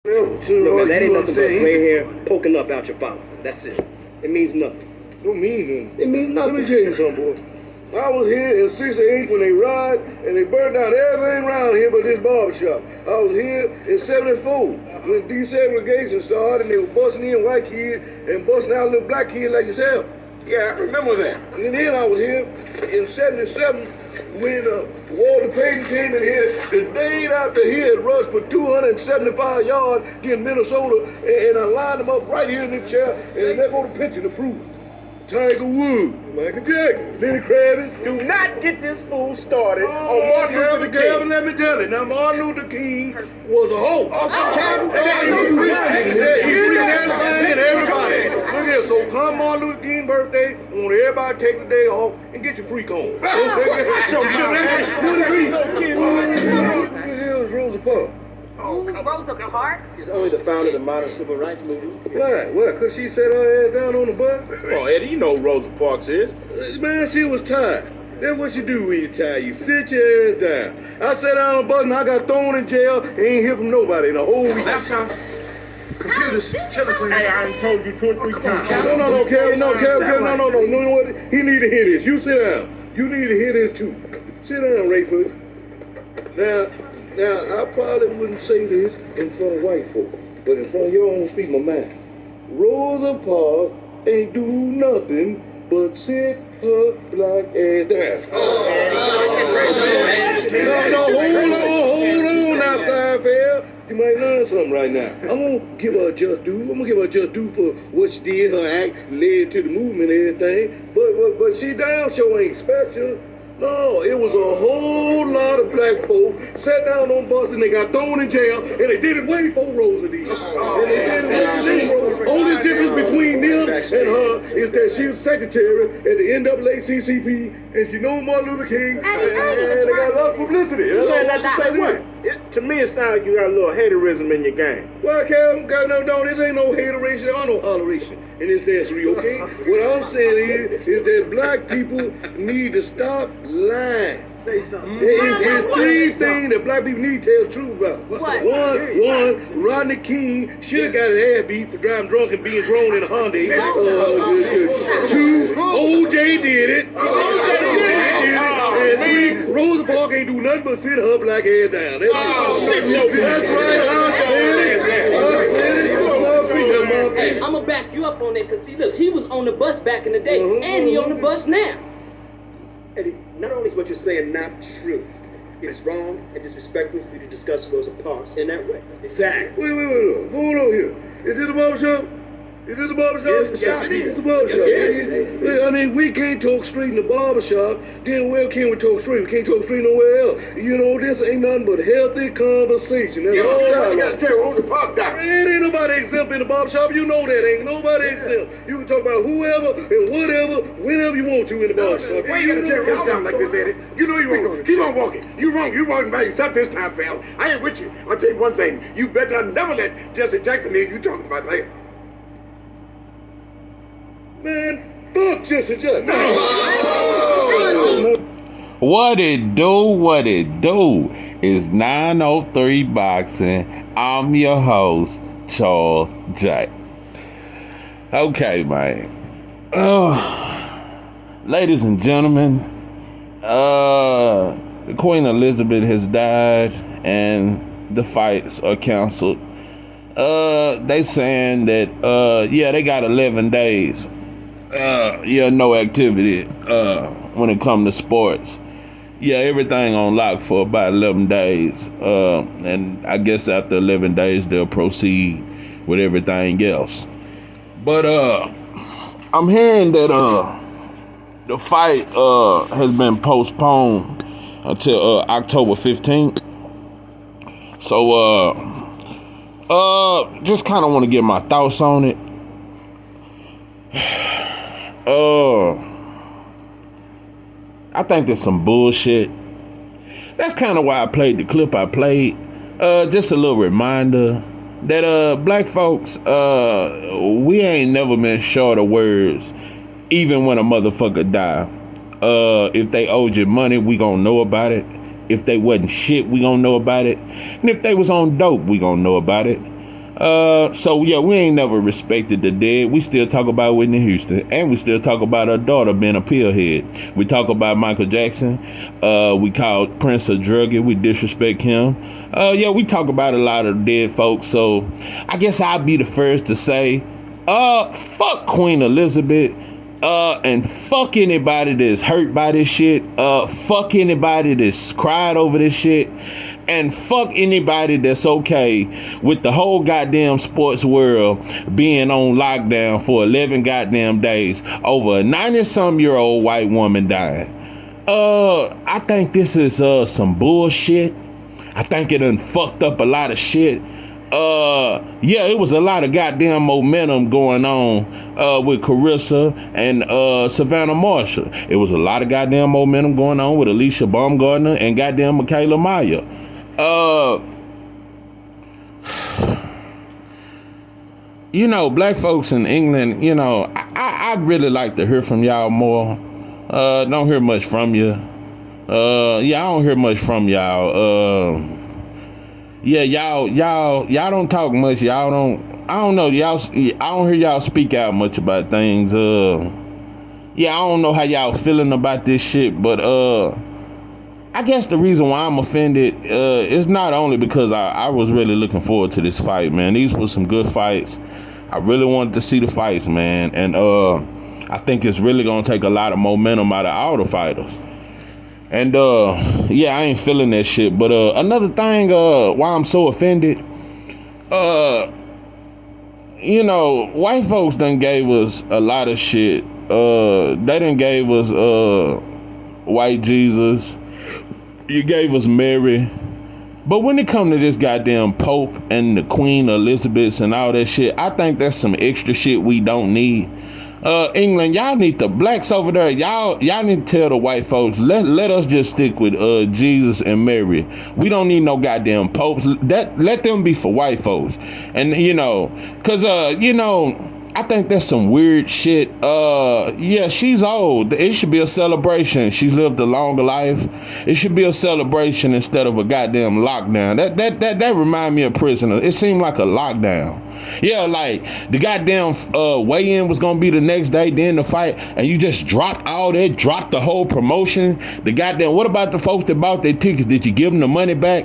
Look, man, that ain't nothing but gray hair poking up out your follicle. That's it. It means nothing. Don't mean nothing. It means nothing. Let me tell you something, boy. I was here in '68 when they ride and they burned down everything around here but this barbershop. I was here in '74 when desegregation started and they were busting in white kids and busting out little black kids like yourself. Yeah, I remember that. And then I was here in '77 when Walter Payton came in here. The day after he had rushed for 275 yards against Minnesota, and I lined him up right here in this chair, and there go the picture to prove it. Tiger Woods, Michael Jackson, Lenny Kravitz. Do not get this fool started on Martin Luther King. Let me tell you, now Martin Luther King was a hoax. Everybody. Look here, so come Martin Luther King birthday, I want everybody take the day off and get your freak on. Who the hell is Rosa Parks? Who's Rosa Parks? He's only the founder of the modern civil rights movement. Why? What? Because she sat her ass down on the bus? Oh, Eddie, you know who Rosa Parks is. Man, she was tired. That's what you do when you're tired. You sit your ass down. I sat down on the bus and I got thrown in jail. Ain't hear from nobody in a whole week. Laptops, computers, children. Hey, I done told you 2 or 3 times. No, Kevin, no. You know what? He need to hear this. You sit down. You need to hear this too. Sit down, Rayford. Now, I probably wouldn't say this in front of white folk, but in front of y'all, I'm gonna speak my mind. Rosa Parks ain't do nothing but sit her black ass down. Hold on now, Seinfeld. You might learn something right now. I'm gonna give her a just due. I'm gonna give her a just due for what she did, her act led to the movement and everything. But she damn sure ain't special. No, it was a whole lot of black folk sat down on bus and they got thrown in jail, and they did it way before Rosa did. And they did it way before Rosa. Only difference between them and her is that she was secretary at the NAACP, and she knows Martin Luther King, and they got a lot of publicity. You saying that to say what? To me, it sounds like you got a little haterism in your game. Well, Kevin, no, this ain't no hateration or no holleration in this dance, okay? What I'm saying is that black people need to stop lying. Say something. There's 3 things that black people need to tell the truth about. What? One, Rodney King should have got his ass beat for driving drunk and being thrown in a Hyundai. 2, OJ did it. And 3, Rosa Parks ain't do nothing but sit her black ass down. That's right, I said it. Hey, I'm gonna back you up on that, cause see, look, he was on the bus back in the day, and he on the bus now. Eddie, not only is what you're saying not true, it is wrong and disrespectful for you to discuss Rosa Parks in that way. Exactly. Wait. Hold on here. Is this the barbershop? Is this the barbershop? Yes, it is. It's the barbershop. I mean, we can't talk straight in the barbershop. Then where can we talk straight? We can't talk straight nowhere else. You know, this ain't nothing but healthy conversation. That's all You gotta tell Rosa Parks that. It ain't nobody exempt in the barbershop. You know that. Ain't nobody exempt. You can talk about whoever and whatever, whenever you want to in the barbershop. Why you gotta tell me sound like this, Eddie? You know you're wrong. Keep on walking. You wrong. You walking by yourself this time, pal. I ain't with you. I'll tell you one thing. You better never let Jesse Jackson hear you talking about later. Man, fuck Jesse Jackson. What it do is 903 Boxing. I'm your host, Charles J. Okay, man. Ladies and gentlemen, Queen Elizabeth has died and the fights are canceled. They saying that, they got 11 days. No activity when it comes to sports. Everything on lock for about 11 days. And I guess after 11 days, they'll proceed with everything else. But I'm hearing that the fight has been postponed until October 15th. So, just kind of want to get my thoughts on it. I think there's some bullshit. That's kind of why I played the clip I played. Just a little reminder that black folks, we ain't never been short of words, even when a motherfucker die. If they owed you money, we gonna know about it. If they wasn't shit, we gonna know about it. And if they was on dope, we gonna know about it. So yeah, we ain't never respected the dead. We still talk about Whitney Houston, and we still talk about her daughter being a pillhead. We talk about Michael Jackson. We call Prince a druggie. We disrespect him. Yeah, we talk about a lot of dead folks. So I guess I'll be the first to say, fuck Queen Elizabeth. And fuck anybody that's hurt by this shit. Fuck anybody that's cried over this shit. And fuck anybody that's okay with the whole goddamn sports world being on lockdown for 11 goddamn days over a 90-some-year-old white woman dying. I think this is some bullshit. I think it done fucked up a lot of shit. Yeah, it was a lot of goddamn momentum going on with Carissa and Savannah Marshall. It was a lot of goddamn momentum going on with Alicia Baumgartner and goddamn Michaela Meyer. You know, black folks in England, you know, I'd really like to hear from y'all more. Don't hear much from you. Yeah, I don't hear much from y'all. Yeah, y'all don't talk much. I don't know. I don't hear y'all speak out much about things. Yeah, I don't know how y'all feeling about this shit, but I guess the reason why I'm offended is not only because I was really looking forward to this fight, man. These were some good fights. I really wanted to see the fights, man. And I think it's really going to take a lot of momentum out of all the fighters. And yeah, I ain't feeling that shit. But another thing why I'm so offended, you know, white folks done gave us a lot of shit. They done gave us white Jesus. You gave us Mary. But when it come to this goddamn Pope and the Queen Elizabeth and all that shit, I think that's some extra shit we don't need. England, y'all need the blacks over there. Y'all need to tell the white folks, let us just stick with Jesus and Mary. We don't need no goddamn popes. Let them be for white folks. And you know, cause you know, I think that's some weird shit. Yeah, she's old. It should be a celebration. She's lived a longer life. It should be a celebration instead of a goddamn lockdown. That remind me of Prisoner. It seemed like a lockdown. Yeah, like the goddamn weigh-in was gonna be the next day, then the fight, and you just dropped all that, dropped the whole promotion. The goddamn, what about the folks that bought their tickets? Did you give them the money back?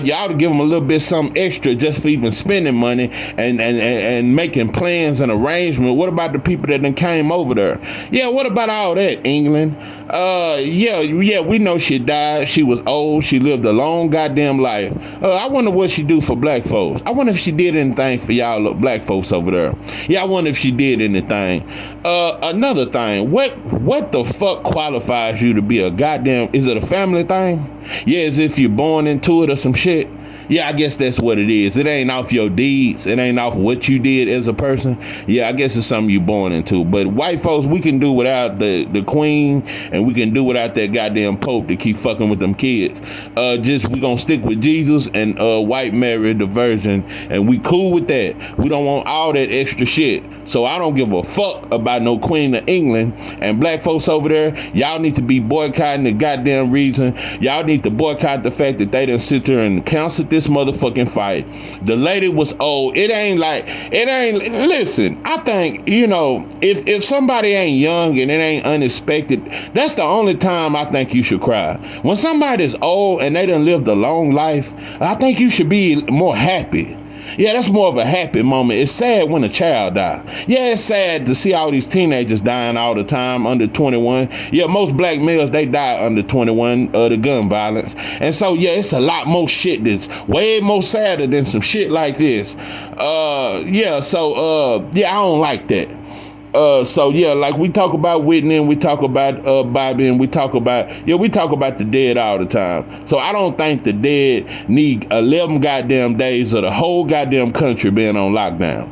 You ought to give them a little bit something extra just for even spending money and making plans and arrangement. What about the people that then came over there? Yeah, what about all that, England? Yeah, we know she died. She was old. She lived a long goddamn life. I wonder what she do for black folks. I wonder if she did anything for y'all black folks over there. Yeah, I wonder if she did anything. Another thing, what the fuck qualifies you to be a goddamn, is it a family thing? Yeah, as if you're born into it or some shit. Yeah, I guess that's what it is. It ain't off your deeds. It ain't off what you did as a person. Yeah, I guess it's something you born into. But white folks, we can do without the queen, and we can do without that goddamn pope to keep fucking with them kids. Just we gonna stick with Jesus and white Mary, the Virgin, and we cool with that. We don't want all that extra shit. So I don't give a fuck about no Queen of England. And black folks over there, y'all need to be boycotting the goddamn reason. Y'all need to boycott the fact that they done sit there and canceled this motherfucking fight. The lady was old. Listen, I think, you know, if somebody ain't young and it ain't unexpected, that's the only time I think you should cry. When somebody's old and they done lived a long life, I think you should be more happy. Yeah, that's more of a happy moment. It's sad when a child dies. Yeah, it's sad to see all these teenagers dying all the time under 21. Yeah, most black males, they die under 21, the gun violence. And so, yeah, it's a lot more shit that's way more sadder than some shit like this. Yeah, so, yeah, I don't like that. So yeah, like we talk about Whitney and we talk about Bobby and we talk about the dead all the time. So I don't think the dead need 11 goddamn days of the whole goddamn country being on lockdown.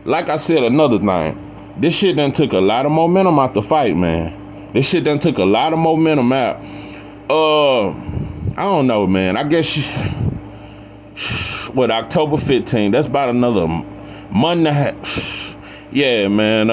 Like I said, another thing, this shit done took a lot of momentum out the fight, man. This shit done took a lot of momentum out. I don't know, man. I guess October 15th, that's about another month and a half. Yeah, man,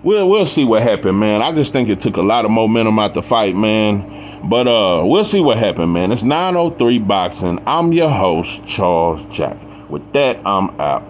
we'll see what happened, man. I just think it took a lot of momentum out the fight, man. But we'll see what happened, man. It's 903 Boxing. I'm your host, Charles Jack. With that, I'm out.